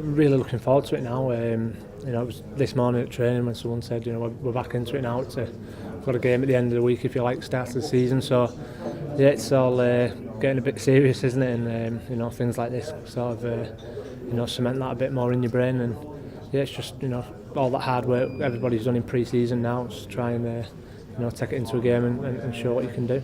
Really looking forward to it now. It was this morning at training when someone said, we're back into it now. We've got a game at the end of the week, if you like, start of the season. So yeah, it's all getting a bit serious, isn't it? And things like this sort of cement that a bit more in your brain. And yeah, it's just all that hard work everybody's done in pre-season now. Just try and take it into a game and show what you can do.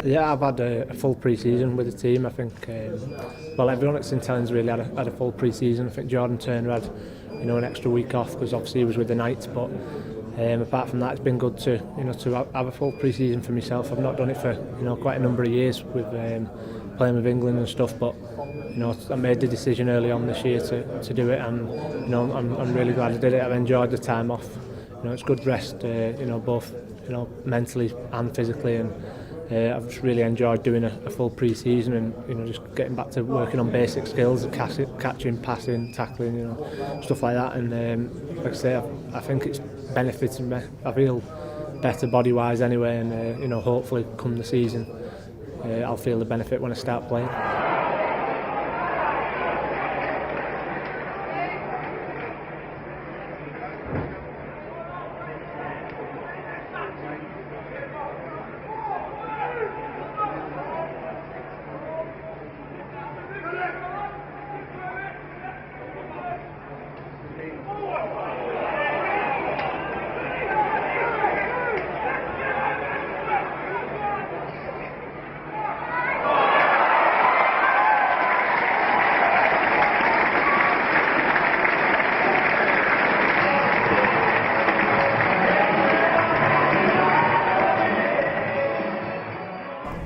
Yeah, I've had a full pre-season with the team. I think, everyone at St.Helens really had a full pre-season. I think Jordan Turner had, an extra week off because obviously he was with the Knights. But apart from that, it's been good to have a full pre-season for myself. I've not done it for quite a number of years with playing with England and stuff. But I made the decision early on this year to do it, and I'm really glad I did it. I've enjoyed the time off. It's good rest, both mentally and physically, and I've just really enjoyed doing a full pre-season and just getting back to working on basic skills, catching, passing, tackling, stuff like that. And like I say, I think it's benefiting me. I feel better body-wise anyway, and hopefully come the season, I'll feel the benefit when I start playing.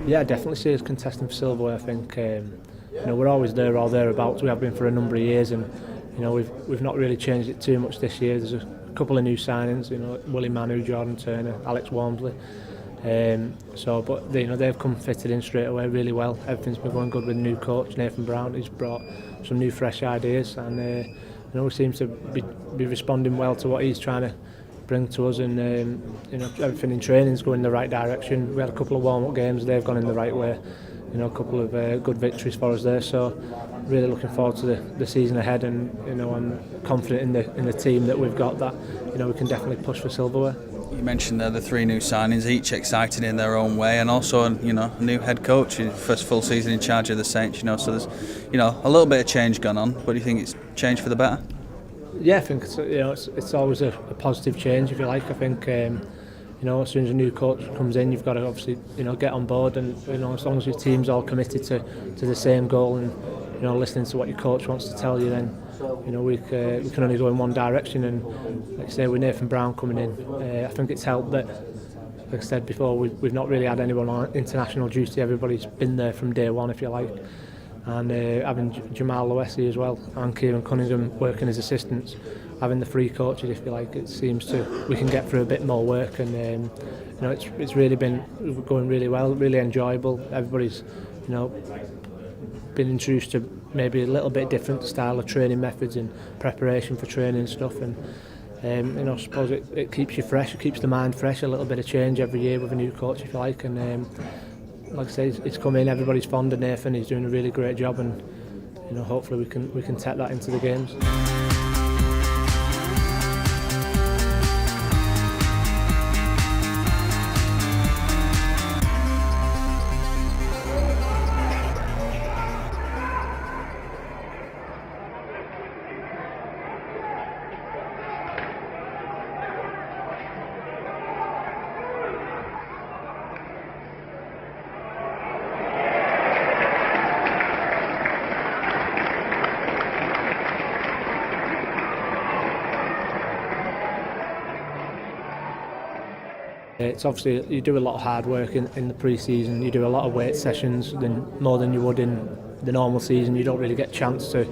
Yeah, I definitely see us contesting for silverware. I think we're always there or thereabouts. We have been for a number of years, and we've not really changed it too much this year. There's a couple of new signings, Willie Manu, Jordan Turner, Alex Walmsley. But they've come fitted in straight away really well. Everything's been going good with the new coach Nathan Brown. He's brought some new fresh ideas, and we seem to be responding well to what he's trying to bring to us, and everything in training's going in the right direction. We had a couple of warm-up games, they've gone in the right way. A couple of good victories for us there. So really looking forward to the season ahead, and I'm confident in the team that we've got, that we can definitely push for silverware. You mentioned there the three new signings, each exciting in their own way, and also a new head coach, first full season in charge of the Saints. So there's a little bit of change gone on. But do you think it's changed for the better? Yeah, I think it's always a positive change, if you like. I think as soon as a new coach comes in, you've got to obviously get on board, and as long as your team's all committed to the same goal, and listening to what your coach wants to tell you, then we can only go in one direction. And like I say, with Nathan Brown coming in, I think it's helped that, like I said before, we've not really had anyone on international duty. Everybody's been there from day one, if you like. And having Jamal Loesi as well and Kieran Cunningham working as assistants, having the three coaches, if you like, it seems we can get through a bit more work, and it's really been going really well, really enjoyable. Everybody's been introduced to maybe a little bit different style of training methods and preparation for training and stuff, and I suppose it keeps you fresh, it keeps the mind fresh. A little bit of change every year with a new coach, if you like, and like I say, it's come in. Everybody's fond of Nathan. He's doing a really great job, and hopefully we can take that into the games. It's obviously, you do a lot of hard work in the pre-season. You do a lot of weight sessions, more than you would in the normal season, you don't really get a chance to,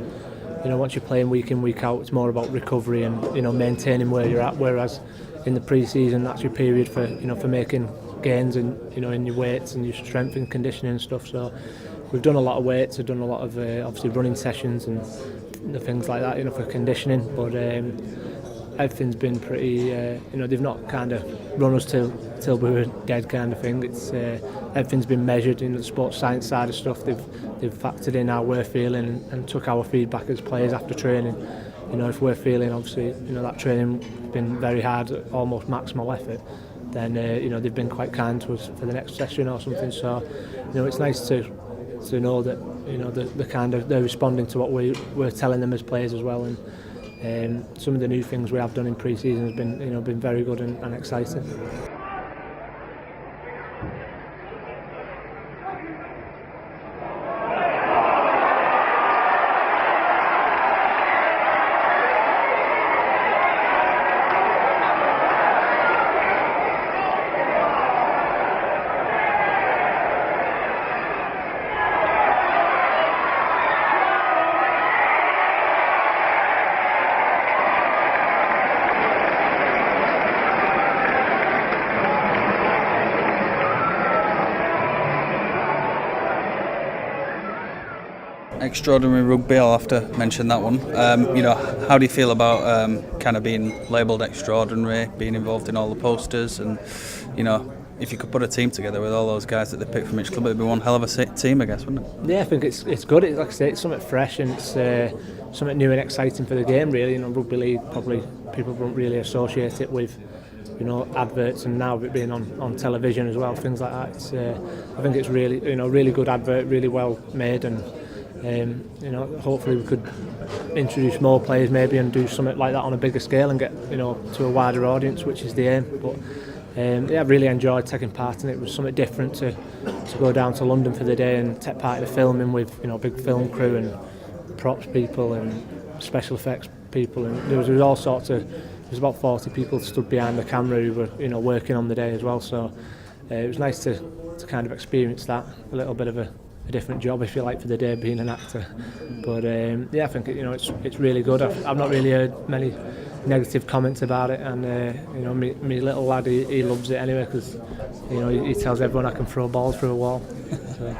once you're playing week in, week out, it's more about recovery and, maintaining where you're at, whereas in the pre-season, that's your period for, for making gains in, in your weights and your strength and conditioning and stuff. So we've done a lot of weights, we've done a lot of, obviously, running sessions and the things like that, for conditioning, but everything's been pretty, they've not kind of run us till we were dead kind of thing. It's everything's been measured in the sports science side of stuff. They've factored in how we're feeling and took our feedback as players after training. If we're feeling, obviously, that training been very hard, almost maximal effort, then they've been quite kind to us for the next session or something. So it's nice to know that they're responding to what we're telling them as players as well. And some of the new things we have done in pre-season has been very good and exciting. Extraordinary rugby, I'll have to mention that one. How do you feel about kind of being labelled extraordinary, being involved in all the posters, and if you could put a team together with all those guys that they picked from each club, it'd be one hell of a team, I guess, wouldn't it? Yeah, I think it's good. Like I say, it's something fresh and it's something new and exciting for the game, really. Rugby league, probably people don't really associate it with adverts, and now it being on television as well, things like that. I think it's really really good advert, really well made, and hopefully we could introduce more players maybe and do something like that on a bigger scale and get to a wider audience, which is the aim. But I really enjoyed taking part in it. It was something different to go down to London for the day and take part in the filming with big film crew and props people and special effects people, and there was all sorts of. There's about 40 people stood behind the camera who were working on the day as well. So it was nice to kind of experience that, a little bit of a different job, if you like, for the day, being an actor. But I think it's really good. I've not really heard many negative comments about it, and my little lad, he loves it anyway, because he tells everyone I can throw balls through a wall. So.